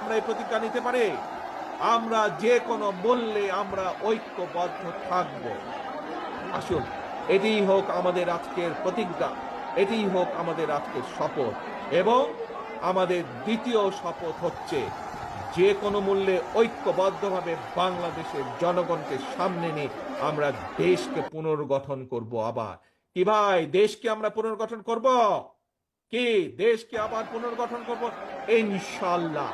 আমরা এই প্রতিজ্ঞা নিতে পারি আমরা যে কোনো মূল্যে আমরা ঐক্যবদ্ধ থাকব। আসুন, এটিই হোক আমাদের আজকের প্রতিজ্ঞা, এটিই হোক আমাদের আজকের শপথ। এবং আমাদের দ্বিতীয় শপথ হচ্ছে যে কোনো মূল্যে ঐক্যবদ্ধভাবে বাংলাদেশের জনগণকে সামনে নিয়ে আমরা দেশকে পুনর্গঠন করব। আবার কি ভাই, দেশকে আমরা পুনর্গঠন করব? কি দেশকে আবার পুনর্গঠন করব? ইনশাআল্লাহ,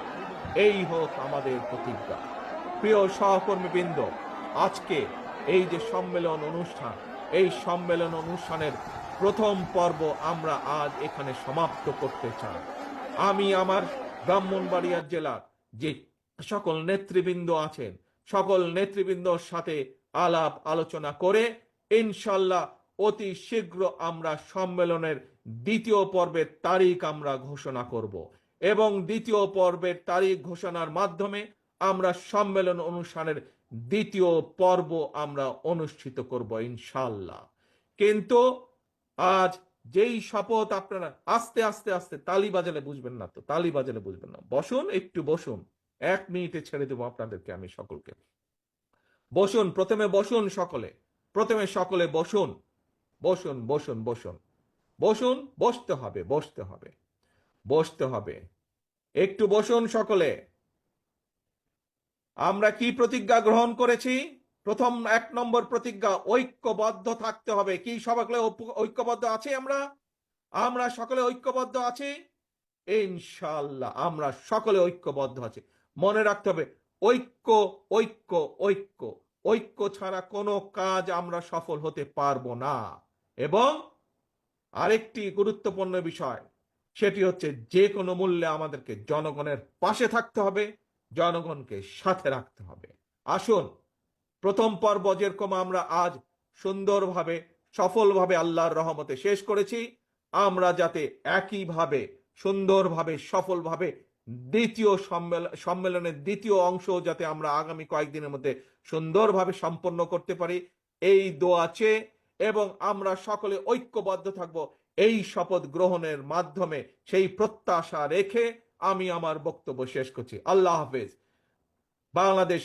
এই হোক আমাদের প্রতিজ্ঞা। প্রিয় সহকর্মীবৃন্দ, আজকে এই যে সম্মেলন অনুষ্ঠান, এই সম্মেলন অনুষ্ঠানের প্রথম পর্ব আমরা আজ এখানে সমাপ্ত করতে চাই। আমি আমার ব্রাহ্মণবাড়িয়া জেলার যে সকল নেতৃবৃন্দ আছেন, সকল নেতৃবৃন্দর সাথে আলাপ আলোচনা করে ইনশাল্লাহ অতি শীঘ্র আমরা সম্মেলনের দ্বিতীয় পর্বের তারিখ আমরা ঘোষণা করব এবং দ্বিতীয় পর্বের তারিখ ঘোষণার মাধ্যমে আমরা সম্মেলন অনুষ্ঠানের দ্বিতীয় পর্ব আমরা অনুষ্ঠিত করব ইনশাল্লাহ। কিন্তু আজ যেই শপথ, আপনারা আস্তে আস্তে আস্তে, তালি বাজালে বুঝবেন না তো, তালি বাজালে বুঝবেন না, বসুন, একটু বসুন, 1 মিনিটে ছেড়ে দেবো আপনাদেরকে, আমি সকলকে। বসুন, প্রথমে বসুন সকলে, প্রথমে সকলে বসুন, বসুন বসুন বসুন বসুন, বসতে হবে, বসতে হবে, বসতে হবে, একটু বসুন সকলে। আমরা কি প্রতিজ্ঞা গ্রহণ করেছি? প্রথম 1 নম্বর প্রতিজ্ঞা, ঐক্যবদ্ধ থাকতে হবে। কি সকলে ঐক্যবদ্ধ আছি? আমরা আমরা সকলে ঐক্যবদ্ধ আছি ইনশাআল্লাহ, আমরা সকলে ঐক্যবদ্ধ আছি। মনে রাখতে হবে, ঐক্য, ঐক্য, ঐক্য, ঐক্য ছাড়া কোনো কাজ আমরা সফল হতে পারবো না। এবং আরেকটি গুরুত্বপূর্ণ বিষয়, সেটি হচ্ছে যে কোনো মূল্যে আমাদেরকে জনগণের পাশে থাকতে হবে, জনগণকে সাথে রাখতে হবে। আসুন, প্রথম পর্ব যেরকম আমরা আজ সুন্দরভাবে, সফলভাবে আল্লাহর রহমতে শেষ করেছি, আমরা যাতে একইভাবে সুন্দরভাবে, সফলভাবে দ্বিতীয় সম্মেলনের দ্বিতীয় অংশ যাতে আমরা আগামী কয়েকদিনের মধ্যে সুন্দরভাবে সম্পন্ন করতে পারি, এই দোয়া চেয়ে এবং আমরা সকলে ঐক্যবদ্ধ থাকব এই শপথ গ্রহণের মাধ্যমে, সেই প্রত্যাশা রেখে আমি আমার বক্তব্য শেষ করছি। আল্লাহ হাফেজ। বাংলাদেশ